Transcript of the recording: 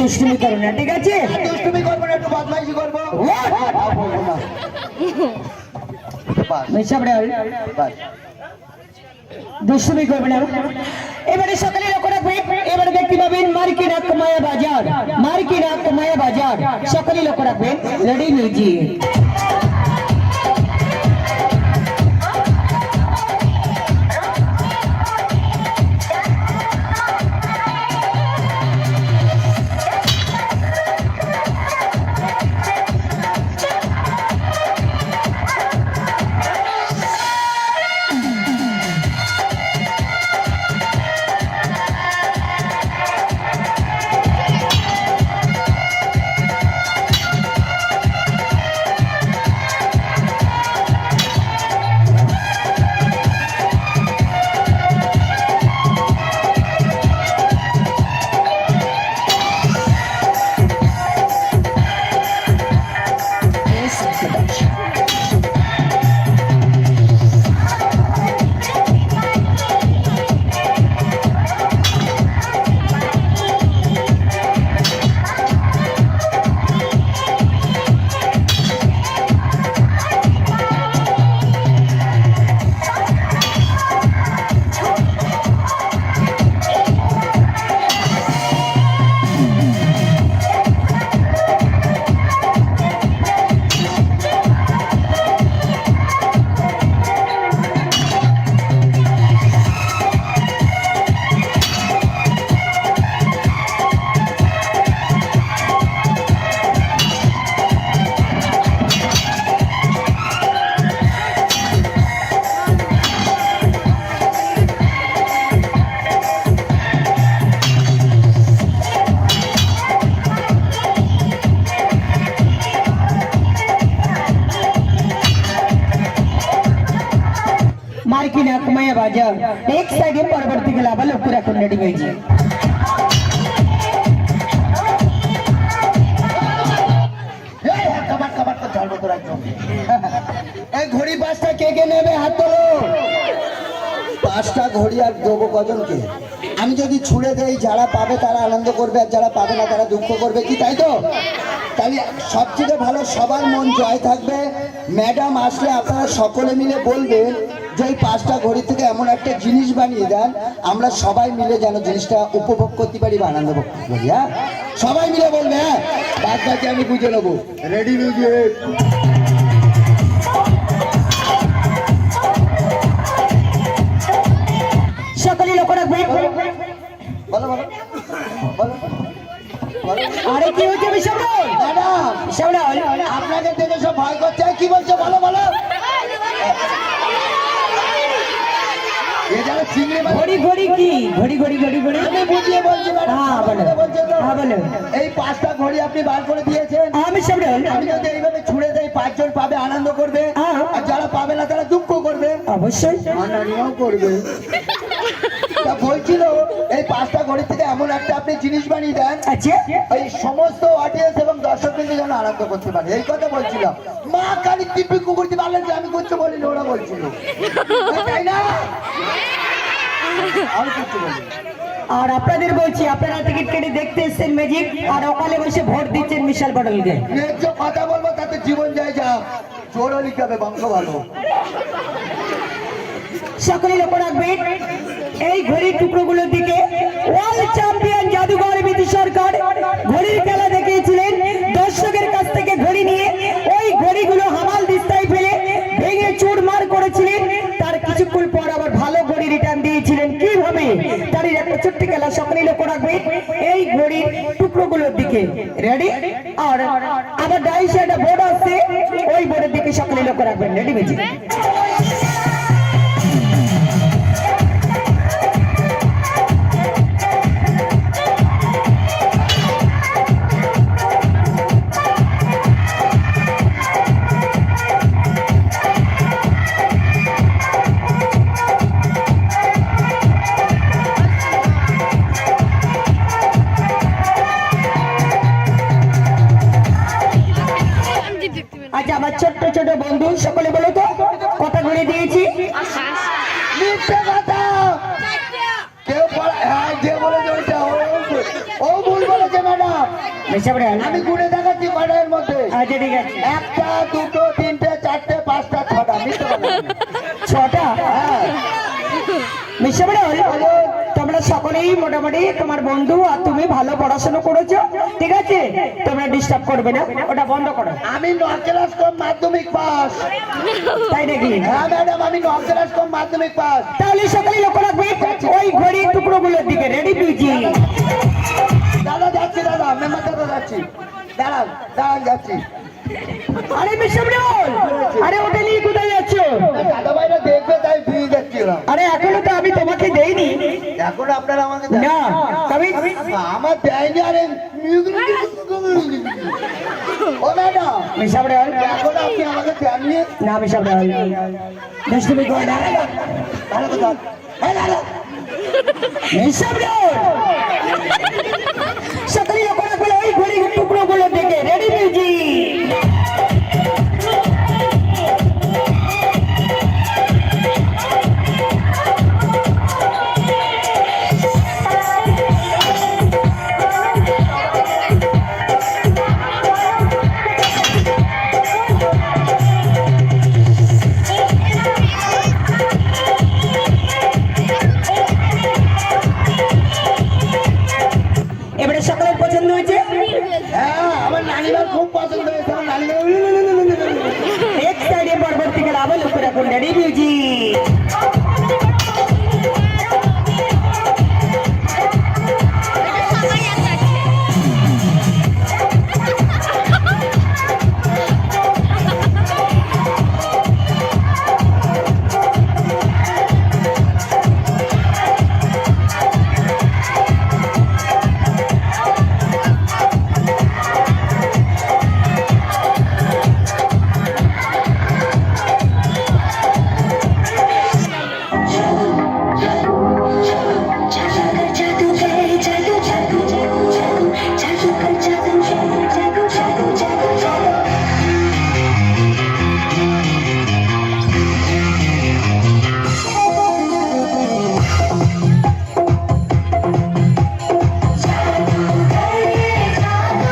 দুষ্টুমি করো না, ঠিক আছে? দুষ্টুমি করবো না, একটু বদমাইশি করবো। দুষ্টুমি করবে না। এবারে সকালে লক্ষ্য রাখবে, এবারে দেখতে পাবেন মার্কিনা কমায়া বাজার, মার্কিনা কমায়া বাজার, সকালে লক্ষ্য রাখবেন। Ready music. मार्किना कमाया बाजार एक साइड परवर्ती के लाभ लोग पूरा रेडी हुई जी। घड़ी पाँचटा के नेबे हाथ तोलो। पाँचटा घड़ी আর দেবো কজনকে? আমি যদি ছুড়ে দেই যারা পাবে তারা আনন্দ করবে আর যারা পাবে না তারা দুঃখ করবে, কি তাই তো? তাহলে সবচেয়ে ভালো সবার মন জয় থাকবে। ম্যাডাম আসলে আপনারা সকলে মিলে বলবেন যে এই পাঁচটা ঘড়ি থেকে এমন একটা জিনিস বানিয়ে দেন আমরা সবাই মিলে যেন জিনিসটা উপভোগ করতে পারি বা আনন্দ করতে পারি। হ্যাঁ, সবাই মিলে বলবে। হ্যাঁ, বাদ বাকি আমি বুঝে নেবো। Ready music. সকলে লক্ষ্য রাখবে। বলো বলো বলো। আরে কি হচ্ছে বিশাবল? ম্যাডাম বিশাবল আপনাকে দেখে সব ভয় করছে। কি বলছো বলো বলো। ঘড়ি ঘড়ি কি ঘড়ি ঘড়ি ঘড়ি ঘড়ি আমি বুঝিয়ে বলছি ম্যাডাম। হ্যাঁ বলো হ্যাঁ বলো। এই পাঁচটা ঘড়ি আপনি বার করে দিয়েছেন। আমি সব আমি যদি এইভাবে ছুড়ে দেই পাঁচজন পাবে আনন্দ করবে আর যারা পাবে না তারা দুঃখ করবে। অবশ্যই মাননীয় করবে। তা বলছিল এই পাঁচটা ঘড়ি থেকে এমন একটা আপনি জিনিস বানিয়ে দেন আচ্ছা এই সমস্ত অডিয়েন্স এবং দর্শক কিন্তু যেন আনন্দ করতে পারে, এই কথা বলছিলাম। মা কালী দিব্যি কুকুরটি পারলেন যে আমি করতে বলিনি, ওরা বলছিল তাই না? আমি করতে বলি। আর আপনাদের বলছি আপনারা টিকিট কেটে দেখতে এসেছেন ম্যাজিক আর অকালে বসে ভোট দিচ্ছেন মিশাল পটলকে। ন্যায্য কথা বলবো তাতে জীবন যায় যা জোরও লিখাবে বংশ ভালো। সকলে লক্ষ্য রাখবেন এই ঘড়ির টুকরোগুলোর দিকে। ওয়ার্ল্ড চ্যাম্পিয়ন জাদুঘর বিধি সরকার ঘড়ির খেলা দেখিয়েছিলেন। দর্শকের কাছ থেকে ঘড়ি নিয়ে ওই ঘড়িগুলো হামাল দিস্তায় ফেলে ভেঙে চুরমার করেছিলেন। তার কিছুক্ষণ পর আবার ভালো ঘড়ি রিটার্ন দিয়েছিলেন। কিভাবে তার একটা ছোট্ট খেলা সকলে লক্ষ্য রাখবেন এই ঘড়ির টুকরোগুলোর দিকে। রেডি? আর আবার ডাইসে একটা বোর্ড আছে, ওই বোর্ডের দিকে সকলে লক্ষ্য রাখবেন। রেডি বেজি? আচ্ছা আমার ছোট্ট ছোট বন্ধু সকলে বলো তো কটা ঘড়ি দিয়েছি? মিথ্যে কথা। কেউ যে বলেছে ওইটা ও ভুল বলেছে ম্যাডাম। মিশাবড়াল আমি গুনে দেখাচ্ছি কটার মধ্যে। আচ্ছা ঠিক আছে। 1টা 2টো 3টে 4টে 5টা 6টা মিথ্যে কথা। 6টা হ্যাঁ মিশাবড়াল তোমরা সকলেই মোটামুটি তোমার বন্ধু আর তুমি ভালো পড়াশোনা করেছো, ঠিক আছে? তোমরা ডিস্টার্ব করবে না, ওটা বন্ধ করো। আমি 9 ক্লাস কম মাধ্যমিক পাস। তাই নাকি? হ্যাঁ ম্যাডাম আমি 9 ক্লাস কম মাধ্যমিক পাস। তাহলে সকলেই লক্ষ্য রাখবে ওই ঘড়ির টুকরোগুলোর দিকে। Ready PG? দাদা যাচ্ছি, দাদা মেম্বার দাদা যাচ্ছি। দাঁড়ান দাঁড়ান যাচ্ছি। আরে মিশাবড়াল, আরে ওটা নিয়ে কোথায় যাচ্ছ? দাদা ভাইরা দেখবে তাই দিয়ে যাচ্ছিলাম। আরে এখনো তো আমি তোমাকে দেইনি। এখন আপনারা আমাকে দেন। না তবে আমার দেয়নি। আরে ও ম্যাডাম মিশাবড়াল, এখন আপনি আমাকে দেননি। না মিশাবড়াল দুষ্টুমি করো না। ভালো কথা। এই দাদা মিশাবড়াল সকলেই লক্ষ্য রাখবে ওই ঘড়ির টুকরোগুলোর দিকে।